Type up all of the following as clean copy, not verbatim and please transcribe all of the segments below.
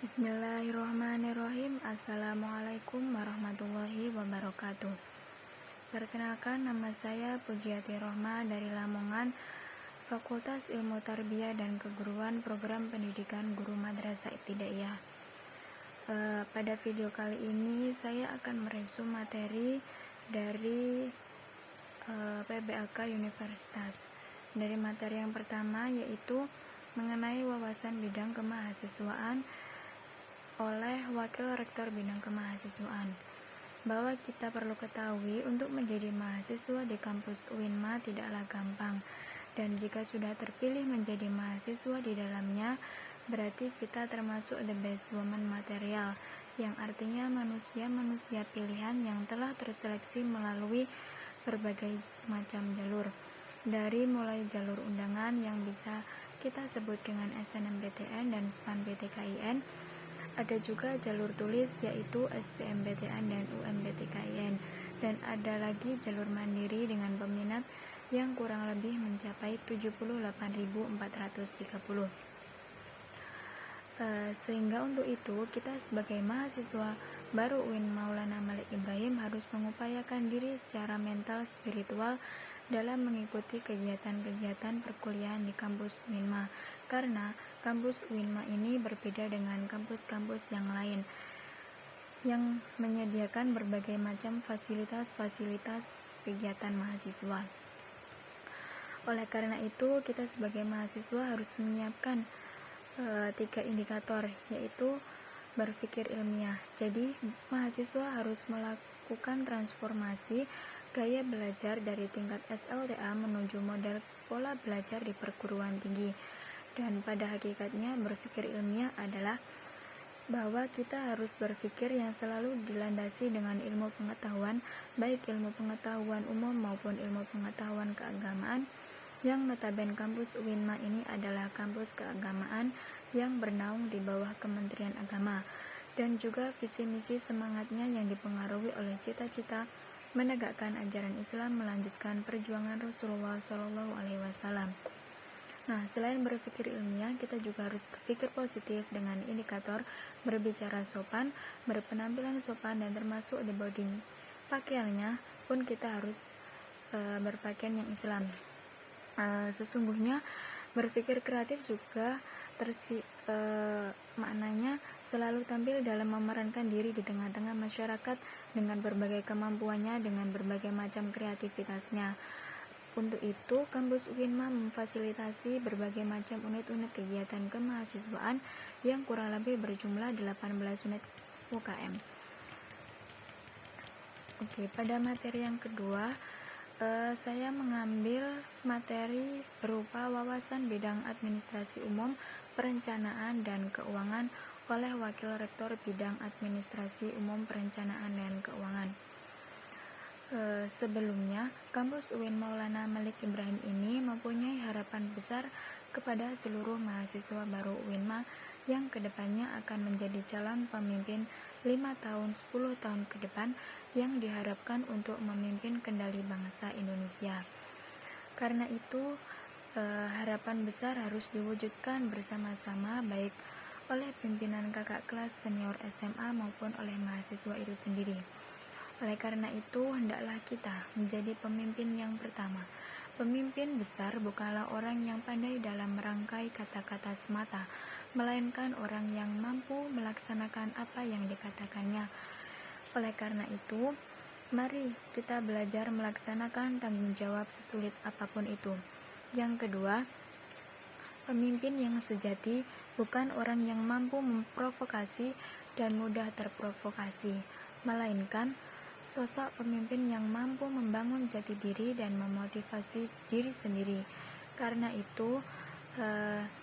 Bismillahirrahmanirrahim. Assalamualaikum warahmatullahi wabarakatuh. Perkenalkan, nama saya Pujiati Rohma dari Lamongan, Fakultas Ilmu Tarbiyah dan Keguruan, Program Pendidikan Guru Madrasah Ibtidaiyah. Pada video kali ini saya akan meresum materi dari PBAK Universitas. Dari materi yang pertama yaitu mengenai wawasan bidang kemahasiswaan oleh Wakil Rektor Bidang Kemahasiswaan, bahwa kita perlu ketahui untuk menjadi mahasiswa di kampus UINMA tidaklah gampang, dan jika sudah terpilih menjadi mahasiswa di dalamnya, berarti kita termasuk the best woman material, yang artinya manusia-manusia pilihan yang telah terseleksi melalui berbagai macam jalur, dari mulai jalur undangan yang bisa kita sebut dengan SNMPTN dan SPAN-PTKIN, ada juga jalur tulis yaitu SBMPTN dan UMPTKIN, dan ada lagi jalur mandiri dengan peminat yang kurang lebih mencapai 78.430. Sehingga untuk itu kita sebagai mahasiswa baru UIN Maulana Malik Ibrahim harus mengupayakan diri secara mental spiritual dalam mengikuti kegiatan-kegiatan perkuliahan di kampus UINMA, karena kampus UINMA ini berbeda dengan kampus-kampus yang lain yang menyediakan berbagai macam fasilitas-fasilitas kegiatan mahasiswa. Oleh karena itu, kita sebagai mahasiswa harus menyiapkan 3 indikator, yaitu berpikir ilmiah. Jadi, mahasiswa harus melakukan transformasi gaya belajar dari tingkat SLTA menuju model pola belajar di perguruan tinggi. Dan pada hakikatnya berpikir ilmiah adalah bahwa kita harus berpikir yang selalu dilandasi dengan ilmu pengetahuan, baik ilmu pengetahuan umum maupun ilmu pengetahuan keagamaan, yang notabene kampus UINMA ini adalah kampus keagamaan yang bernaung di bawah Kementerian Agama, dan juga visi misi semangatnya yang dipengaruhi oleh cita-cita menegakkan ajaran Islam, melanjutkan perjuangan Rasulullah SAW. Nah, selain berpikir ilmiah, kita juga harus berpikir positif dengan indikator berbicara sopan, berpenampilan sopan, dan termasuk the body. Pakaiannya pun kita harus berpakaian yang Islam. Sesungguhnya berpikir kreatif juga maknanya selalu tampil dalam memerankan diri di tengah-tengah masyarakat dengan berbagai kemampuannya, dengan berbagai macam kreativitasnya. Untuk itu, kampus UINMA memfasilitasi berbagai macam unit-unit kegiatan kemahasiswaan yang kurang lebih berjumlah 18 unit UKM. Pada materi yang kedua, saya mengambil materi berupa wawasan bidang administrasi umum, perencanaan, dan keuangan oleh Wakil Rektor Bidang Administrasi Umum, Perencanaan, dan Keuangan. Sebelumnya, kampus UIN Maulana Malik Ibrahim ini mempunyai harapan besar kepada seluruh mahasiswa baru UINMA yang kedepannya akan menjadi calon pemimpin 5 tahun, 10 tahun ke depan yang diharapkan untuk memimpin kendali bangsa Indonesia. Karena itu, harapan besar harus diwujudkan bersama-sama, baik oleh pimpinan kakak kelas senior SMA maupun oleh mahasiswa itu sendiri. Oleh karena itu, hendaklah kita menjadi pemimpin yang pertama. Pemimpin besar bukanlah orang yang pandai dalam merangkai kata-kata semata, melainkan orang yang mampu melaksanakan apa yang dikatakannya. Oleh karena itu, mari kita belajar melaksanakan tanggung jawab sesulit apapun itu. Yang kedua, pemimpin yang sejati bukan orang yang mampu memprovokasi dan mudah terprovokasi, melainkan sosok pemimpin yang mampu membangun jati diri dan memotivasi diri sendiri. Karena itu,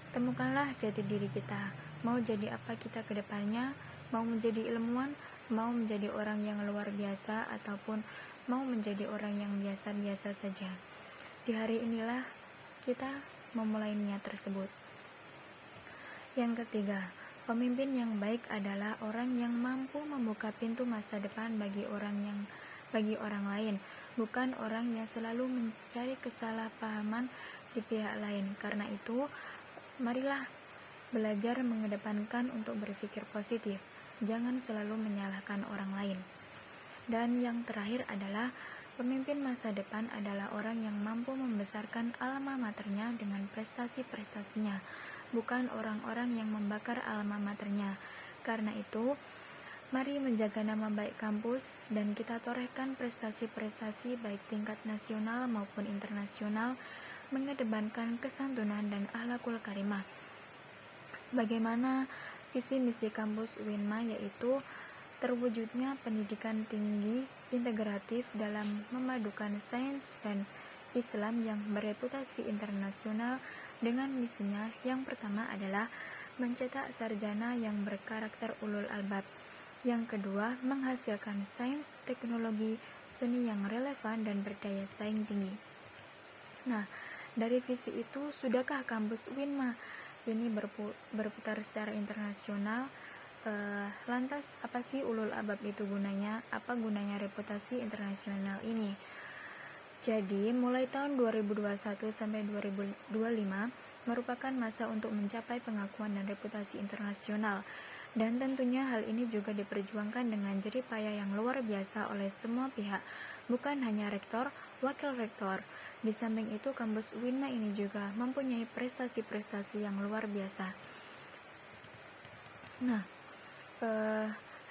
temukanlah jati diri kita. Mau jadi apa kita ke depannya? Mau menjadi ilmuwan? Mau menjadi orang yang luar biasa? Ataupun mau menjadi orang yang biasa-biasa saja? Di hari inilah kita memulai niat tersebut. Yang ketiga, pemimpin yang baik adalah orang yang mampu membuka pintu masa depan bagi orang lain, bukan orang yang selalu mencari kesalahpahaman di pihak lain. Karena itu, marilah belajar mengedepankan untuk berpikir positif, jangan selalu menyalahkan orang lain. Dan yang terakhir adalah pemimpin masa depan adalah orang yang mampu membesarkan alma maternya dengan prestasi-prestasinya, bukan orang-orang yang membakar alma maternya. Karena itu, mari menjaga nama baik kampus dan kita torehkan prestasi-prestasi baik tingkat nasional maupun internasional, mengedepankan kesantunan dan akhlakul karimah. Sebagaimana visi misi kampus UINMA, yaitu terwujudnya pendidikan tinggi integratif dalam memadukan sains dan Islam yang bereputasi internasional dengan misinya yang pertama adalah mencetak sarjana yang berkarakter ulul albab. Yang kedua, menghasilkan sains, teknologi, seni yang relevan dan berdaya saing tinggi. Nah, dari visi itu, sudahkah kampus UINMA ini berputar secara internasional? Lantas apa sih ulul albab itu gunanya? Apa gunanya reputasi internasional ini? Jadi mulai tahun 2021 sampai 2025 merupakan masa untuk mencapai pengakuan dan reputasi internasional, dan tentunya hal ini juga diperjuangkan dengan jerih payah yang luar biasa oleh semua pihak, bukan hanya rektor, wakil rektor. Di samping itu, kampus UINMA ini juga mempunyai prestasi-prestasi yang luar biasa. Nah,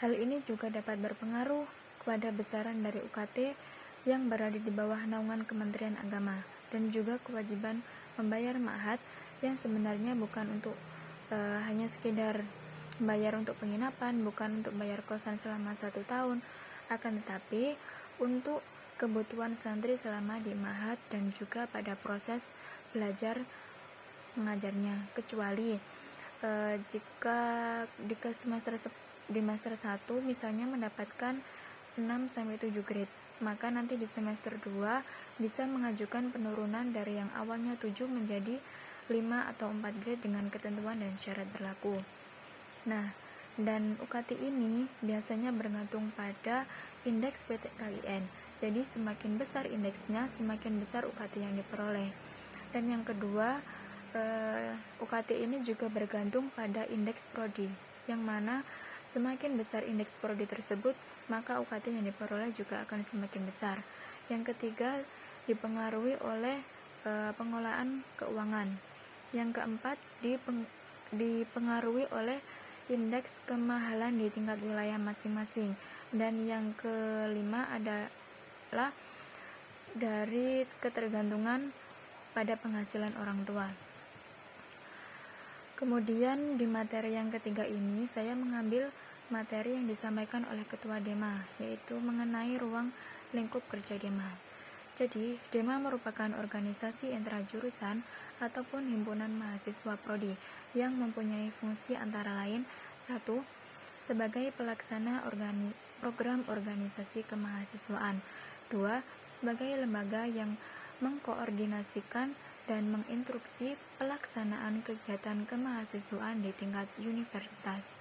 hal ini juga dapat berpengaruh kepada besaran dari UKT yang berada di bawah naungan Kementerian Agama, dan juga kewajiban membayar ma'had yang sebenarnya bukan untuk hanya sekedar bayar untuk penginapan, bukan untuk bayar kosan selama 1 tahun, akan tetapi untuk kebutuhan santri selama di ma'had dan juga pada proses belajar mengajarnya, kecuali jika di semester 1 misalnya mendapatkan 6-7 grade, maka nanti di semester 2 bisa mengajukan penurunan dari yang awalnya 7 menjadi 5 atau 4 grade dengan ketentuan dan syarat berlaku. Nah, dan UKT ini biasanya bergantung pada indeks PTKIN. Jadi semakin besar indeksnya, semakin besar UKT yang diperoleh. Dan yang kedua, UKT ini juga bergantung pada indeks prodi, yang mana semakin besar indeks prodi tersebut, maka UKT yang diperoleh juga akan semakin besar. Yang ketiga, dipengaruhi oleh pengolahan keuangan. Yang keempat, dipengaruhi oleh indeks kemahalan di tingkat wilayah masing-masing. Dan yang kelima adalah dari ketergantungan pada penghasilan orang tua. Kemudian di materi yang ketiga ini saya mengambil materi yang disampaikan oleh Ketua DEMA, yaitu mengenai ruang lingkup kerja DEMA. Jadi, DEMA merupakan organisasi intrajurusan ataupun himpunan mahasiswa prodi yang mempunyai fungsi antara lain: 1. Sebagai pelaksana program organisasi kemahasiswaan. 2. Sebagai lembaga yang mengkoordinasikan dan menginstruksi pelaksanaan kegiatan kemahasiswaan di tingkat universitas.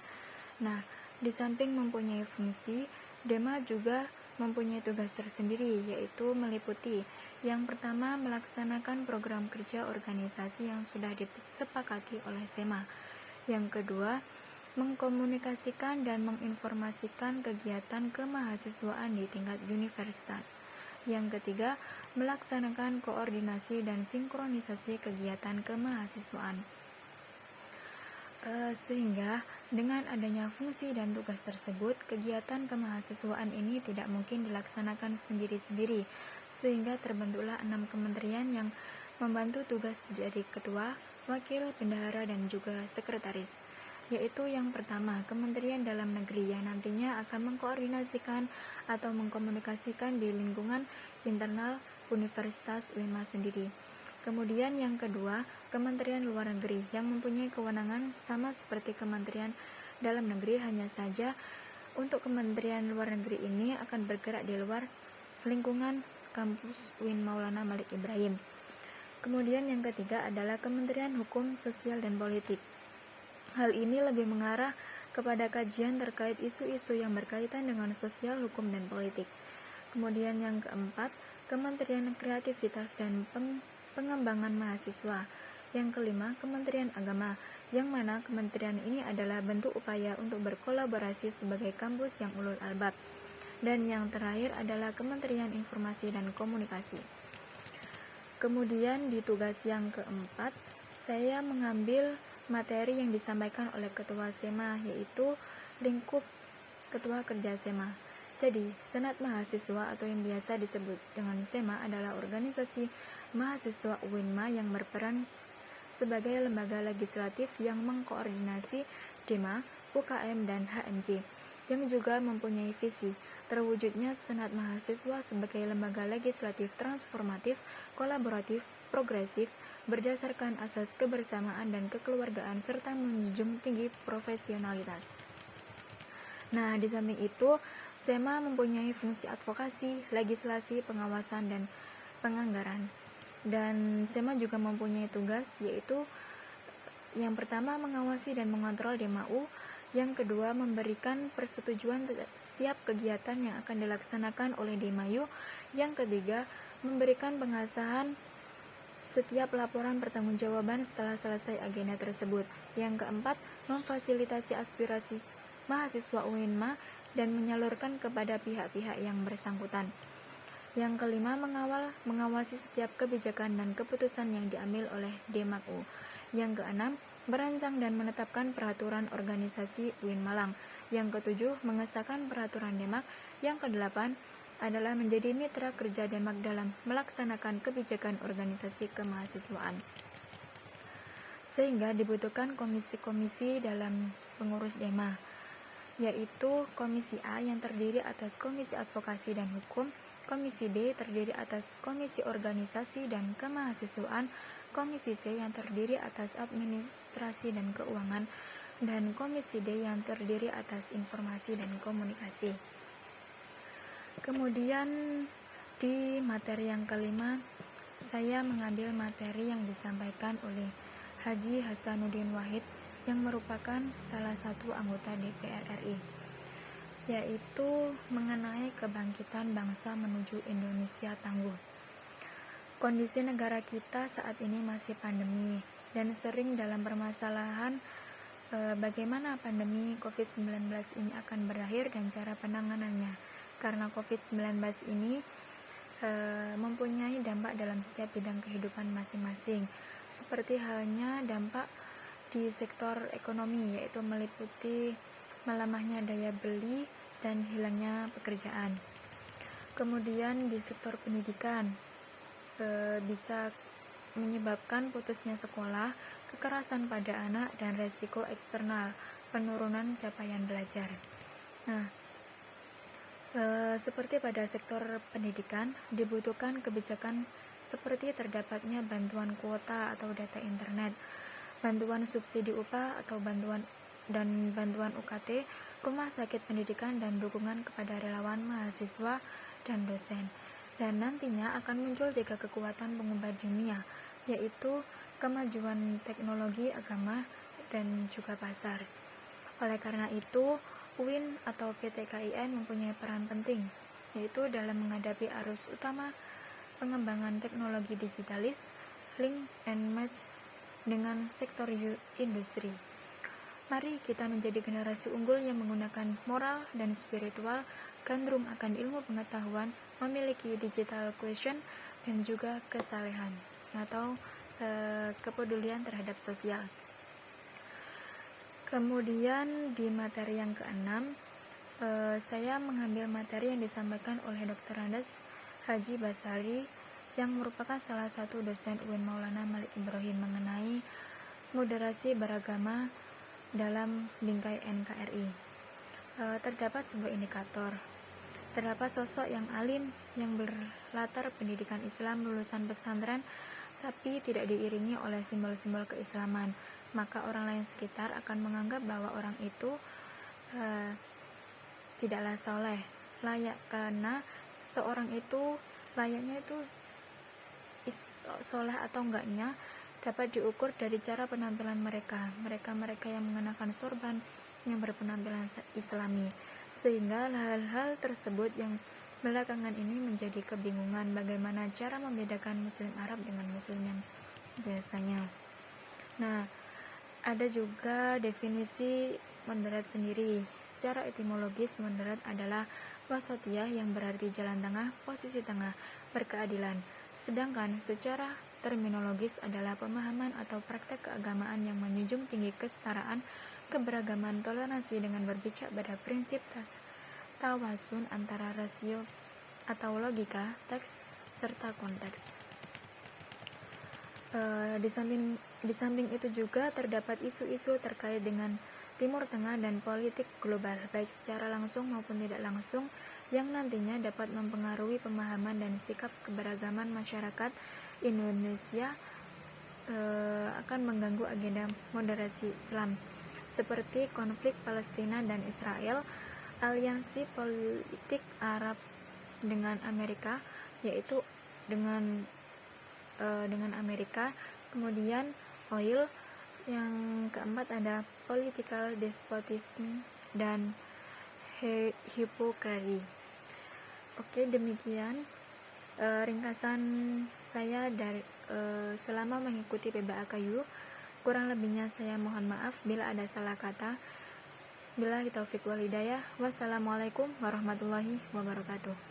Nah, di samping mempunyai fungsi, DEMA juga mempunyai tugas tersendiri, yaitu meliputi yang pertama, melaksanakan program kerja organisasi yang sudah disepakati oleh SEMA. Yang kedua, mengkomunikasikan dan menginformasikan kegiatan kemahasiswaan di tingkat universitas. Yang ketiga, melaksanakan koordinasi dan sinkronisasi kegiatan kemahasiswaan. Sehingga dengan adanya fungsi dan tugas tersebut, kegiatan kemahasiswaan ini tidak mungkin dilaksanakan sendiri-sendiri, sehingga terbentuklah 6 kementerian yang membantu tugas dari ketua, wakil, bendahara, dan juga sekretaris. Yaitu yang pertama, Kementerian Dalam Negeri yang nantinya akan mengkoordinasikan atau mengkomunikasikan di lingkungan internal Universitas UINMA sendiri. Kemudian yang kedua, Kementerian Luar Negeri yang mempunyai kewenangan sama seperti Kementerian Dalam Negeri, hanya saja untuk Kementerian Luar Negeri ini akan bergerak di luar lingkungan kampus UIN Maulana Malik Ibrahim. Kemudian yang ketiga adalah Kementerian Hukum, Sosial, dan Politik. Hal ini lebih mengarah kepada kajian terkait isu-isu yang berkaitan dengan sosial, hukum, dan politik. Kemudian yang keempat, Kementerian Kreativitas dan Pengembangan Mahasiswa. Yang kelima, Kementerian Agama yang mana kementerian ini adalah bentuk upaya untuk berkolaborasi sebagai kampus yang ulul albab. Dan yang terakhir adalah Kementerian Informasi dan Komunikasi. Kemudian di tugas yang keempat, saya mengambil materi yang disampaikan oleh Ketua SEMA, yaitu lingkup Ketua Kerja SEMA. Jadi, Senat Mahasiswa atau yang biasa disebut dengan SEMA adalah organisasi mahasiswa UINMA yang berperan sebagai lembaga legislatif yang mengkoordinasi DEMA, UKM, dan HMJ, yang juga mempunyai visi terwujudnya Senat Mahasiswa sebagai lembaga legislatif transformatif, kolaboratif, progresif, berdasarkan asas kebersamaan dan kekeluargaan serta menjunjung tinggi profesionalitas. Nah, di samping itu, SEMA mempunyai fungsi advokasi, legislasi, pengawasan, dan penganggaran. Dan SEMA juga mempunyai tugas, yaitu yang pertama mengawasi dan mengontrol DMAU, yang kedua memberikan persetujuan setiap kegiatan yang akan dilaksanakan oleh DMAU, yang ketiga memberikan pengasahan setiap laporan pertanggungjawaban setelah selesai agenda tersebut, yang keempat memfasilitasi aspirasi mahasiswa UINMA dan menyalurkan kepada pihak-pihak yang bersangkutan. Yang kelima, mengawasi setiap kebijakan dan keputusan yang diambil oleh DMAU. Yang keenam, merancang dan menetapkan peraturan organisasi UIN Malang. Yang ketujuh, mengesahkan peraturan DEMAK. Yang kedelapan adalah menjadi mitra kerja DEMAK dalam melaksanakan kebijakan organisasi kemahasiswaan. Sehingga dibutuhkan komisi-komisi dalam pengurus DEMA, yaitu Komisi A yang terdiri atas Komisi Advokasi dan Hukum, Komisi B terdiri atas Komisi Organisasi dan Kemahasiswaan, Komisi C yang terdiri atas Administrasi dan Keuangan, dan Komisi D yang terdiri atas Informasi dan Komunikasi. Kemudian di materi yang kelima, saya mengambil materi yang disampaikan oleh Haji Hasanuddin Wahid yang merupakan salah satu anggota DPR RI, yaitu mengenai kebangkitan bangsa menuju Indonesia tangguh. Kondisi negara kita saat ini masih pandemi dan sering dalam permasalahan bagaimana pandemi COVID-19 ini akan berakhir dan cara penanganannya. Karena COVID-19 ini mempunyai dampak dalam setiap bidang kehidupan masing-masing, seperti halnya dampak di sektor ekonomi, yaitu meliputi melemahnya daya beli dan hilangnya pekerjaan. Kemudian di sektor pendidikan bisa menyebabkan putusnya sekolah, kekerasan pada anak, dan resiko eksternal penurunan capaian belajar. Nah, seperti pada sektor pendidikan, dibutuhkan kebijakan seperti terdapatnya bantuan kuota atau data internet, bantuan subsidi upah atau bantuan UKT, rumah sakit pendidikan, dan dukungan kepada relawan mahasiswa dan dosen. Dan nantinya akan muncul 3 kekuatan pengubah dunia, yaitu kemajuan teknologi, agama, dan juga pasar. Oleh karena itu, UIN atau PT KIN mempunyai peran penting, yaitu dalam menghadapi arus utama pengembangan teknologi digitalis, link and match dengan sektor industri. Mari kita menjadi generasi unggul yang menggunakan moral dan spiritual, gandrung akan ilmu pengetahuan, memiliki digital quotient, dan juga kesalehan atau kepedulian terhadap sosial. Kemudian di materi yang keenam, saya mengambil materi yang disampaikan oleh Dr. Andes Haji Basari yang merupakan salah satu dosen UIN Maulana Malik Ibrahim mengenai moderasi beragama dalam bingkai NKRI. Terdapat sebuah indikator. Terdapat sosok yang alim yang berlatar pendidikan Islam lulusan pesantren tapi tidak diiringi oleh simbol-simbol keislaman, maka orang lain sekitar akan menganggap bahwa orang itu tidaklah soleh, layak, karena seseorang itu layaknya itu soleh atau enggaknya dapat diukur dari cara penampilan mereka yang mengenakan sorban, yang berpenampilan islami. Sehingga hal-hal tersebut yang belakangan ini menjadi kebingungan bagaimana cara membedakan muslim Arab dengan muslim yang biasanya. Nah, Ada juga definisi moderat sendiri. Secara etimologis, moderat adalah wasatiyah yang berarti jalan tengah, posisi tengah, berkeadilan. Sedangkan secara terminologis adalah pemahaman atau praktek keagamaan yang menjunjung tinggi kesetaraan, keberagaman, toleransi dengan berpijak pada prinsip tawasun antara rasio atau logika, teks, serta konteks. Di samping itu juga terdapat isu-isu terkait dengan Timur Tengah dan politik global, baik secara langsung maupun tidak langsung, yang nantinya dapat mempengaruhi pemahaman dan sikap keberagaman masyarakat Indonesia, akan mengganggu agenda moderasi Islam, seperti konflik Palestina dan Israel, aliansi politik Arab dengan Amerika, yaitu dengan Amerika, kemudian oil, yang keempat ada political despotism dan hipokrasi. Oke, demikian ringkasan saya dari selama mengikuti PBAKU. Kurang lebihnya saya mohon maaf bila ada salah kata. Billahi taufiq wal hidayah. Wassalamualaikum warahmatullahi wabarakatuh.